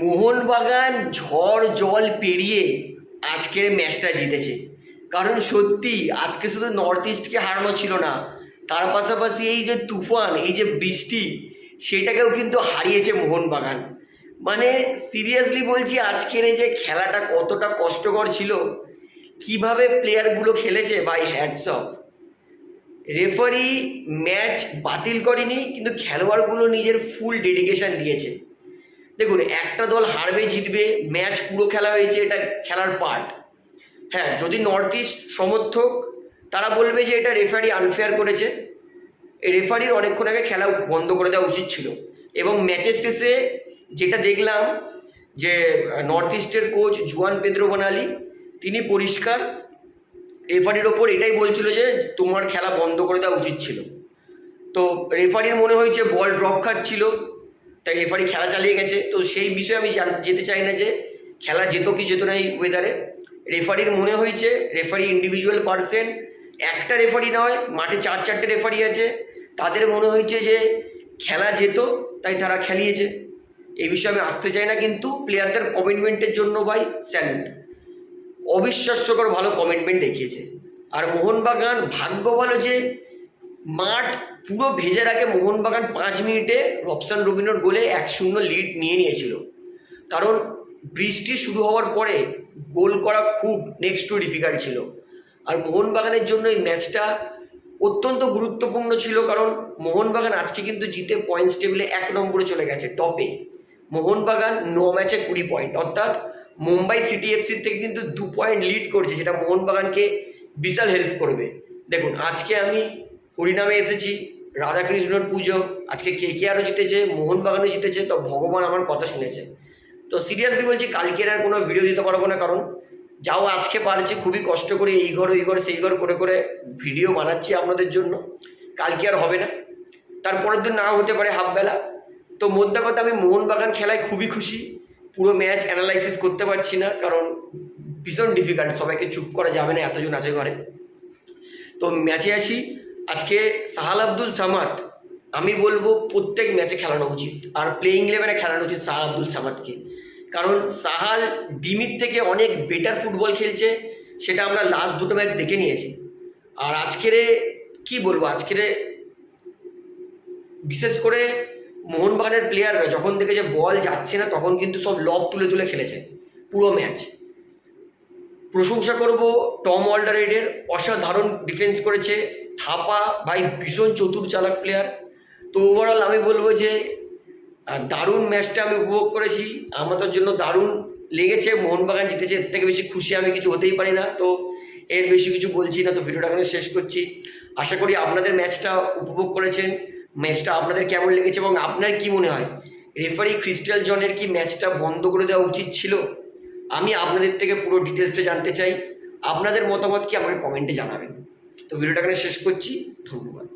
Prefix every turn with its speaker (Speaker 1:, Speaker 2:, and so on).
Speaker 1: মোহনবাগান ঝড় জল পেরিয়ে আজকের ম্যাচটা জিতেছে। কারণ সত্যি আজকে শুধু নর্থ ইস্টকে হারানো ছিল না, তার পাশাপাশি এই যে তুফান, এই যে বৃষ্টি, সেটাকেও কিন্তু হারিয়েছে মোহনবাগান। মানে সিরিয়াসলি বলছি, আজকের এই যে খেলাটা কতটা কষ্টকর ছিল, কিভাবে প্লেয়ারগুলো খেলেছে, বাই হ্যাটস অফ। রেফারি ম্যাচ বাতিল করেনি, কিন্তু খেলোয়াড়গুলো নিজের ফুল ডেডিকেশন দিয়েছে। দেখুন, একটা দল হারবে জিতবে, ম্যাচ পুরো খেলা হয়েছে, এটা খেলার পার্ট। হ্যাঁ, যদি নর্থ ইস্ট সমর্থক তারা বলবে যে এটা রেফারি আনফেয়ার করেছে, এই রেফারির অনেকক্ষণ আগে খেলা বন্ধ করে দেওয়া উচিত ছিল। এবং ম্যাচের শেষে যেটা দেখলাম যে নর্থ ইস্টের কোচ জুয়ান পেদ্রো বানালি তিনি পরিষ্কার রেফারির ওপর এটাই বলছিল যে তোমার খেলা বন্ধ করে দেওয়া উচিত ছিল। তো রেফারির মনে হয়েছে বল ড্রপ খাচ্ছিল, তাই রেফারি খেলা চালিয়ে গেছে। তো সেই বিষয়ে আমি যেতে চাই না যে খেলা যেত কি যেত না এই ওয়েদারে। রেফারির মনে হয়েছে, রেফারি ইন্ডিভিজুয়াল পার্সন, একটা রেফারি নয়, মাঠে 4-4টে রেফারি আছে, তাদের মনে হয়েছে যে খেলা যেত, তাই তারা খেলিয়েছে। এই বিষয়ে আমি আসতে চাই না, কিন্তু প্লেয়ারদের কমিটমেন্টের জন্য ভাই স্যালুট। অবিশ্বাস্যকর ভালো কমিটমেন্ট দেখিয়েছে। আর মোহনবাগান ভাগ্য ভালো যে মাঠ পুরো ভেজে রাখে মোহনবাগান 5 মিনিটে রবসান রবিনোর গোলে 1-0 লিড নিয়ে নিয়েছিল। কারণ বৃষ্টি শুরু হওয়ার পরে গোল করা খুব নেক্সট টু ডিফিকাল্ট ছিল। আর মোহনবাগানের জন্য এই ম্যাচটা অত্যন্ত গুরুত্বপূর্ণ ছিল, কারণ মোহনবাগান আজকে কিন্তু জিতে পয়েন্টস টেবিলে 1 নম্বরে চলে গেছে, টপে। মোহনবাগান 9 ম্যাচে 20 পয়েন্ট, অর্থাৎ মুম্বাই সিটি এফসির থেকে কিন্তু 2 পয়েন্ট লিড করছে, যেটা মোহনবাগানকে বিশাল হেল্প করবে। দেখুন, আজকে আমি হরিনামে এসেছি, রাধাকৃষ্ণর পুজো, আজকে KKR জিতেছে, মোহনবাগানও জিতেছে, তো ভগবান আমার কথা শুনেছে। তো সিরিয়াসলি বলছি, কালকের আর কোনো ভিডিও দিতে পারবো না, কারণ যাও আজকে পারছি, খুবই কষ্ট করে এই ঘর ওই ঘর সেই ঘর করে করে ভিডিও বানাচ্ছি আপনাদের জন্য। কালকে আর হবে না, তারপরের দিন নাও হতে পারে হাফবেলা। তো মোদ্দা কথা, আমি মোহনবাগান খেলায় খুবই খুশি। পুরো ম্যাচ অ্যানালাইসিস করতে পারছি না, কারণ ভীষণ ডিফিকাল্ট, সবাইকে চুপ করা যাবে না, এতজন আছে ঘরে। তো ম্যাচে আসি। আজকে সাহাল আব্দুল সামাদ, আমি বলবো প্রত্যেক ম্যাচে খেলানো উচিত, আর প্লেইং 11-এ খেলানো উচিত সাহাল আব্দুল সামাদকে। কারণ সাহাল ডিমির থেকে অনেক বেটার ফুটবল খেলছে, সেটা আমরা লাস্ট 2টো ম্যাচ দেখে নিয়েছি। আর আজকের কি বলবো, আজকের বিশেষ করে মোহনবাগানের প্লেয়াররা যখন দেখে যে বল যাচ্ছে না, তখন কিন্তু সব লব তুলে তুলে খেলেছে পুরো ম্যাচ। প্রশংসা করব টম অলডারেডের, অসাধারণ ডিফেন্স করেছে। থাপা ভাই ভীষণ চতুর চালাক প্লেয়ার। তো ওভারঅল আমি বলবো যে দারুণ ম্যাচটা আমি উপভোগ করেছি, আমাদের জন্য দারুণ লেগেছে। মোহনবাগান জিতেছে, এর থেকে বেশি খুশি আমি কিছু হতেই পারি না। তো এর বেশি কিছু বলছি না, তো ভিডিওটা এখানে শেষ করছি। আশা করি আপনাদের ম্যাচটা উপভোগ করেছেন, ম্যাচটা আপনাদের কেমন লেগেছে, এবং আপনার কি মনে হয় রেফারি ক্রিস্টাল জনের কি ম্যাচটা বন্ধ করে দেওয়া উচিত ছিল? আমি আপনাদের থেকে পুরো ডিটেলসটা জানতে চাই। আপনাদের মতামত কি আমাকে কমেন্টে জানাবেন। তো ভিডিওটা এখানে শেষ করছি, ধন্যবাদ।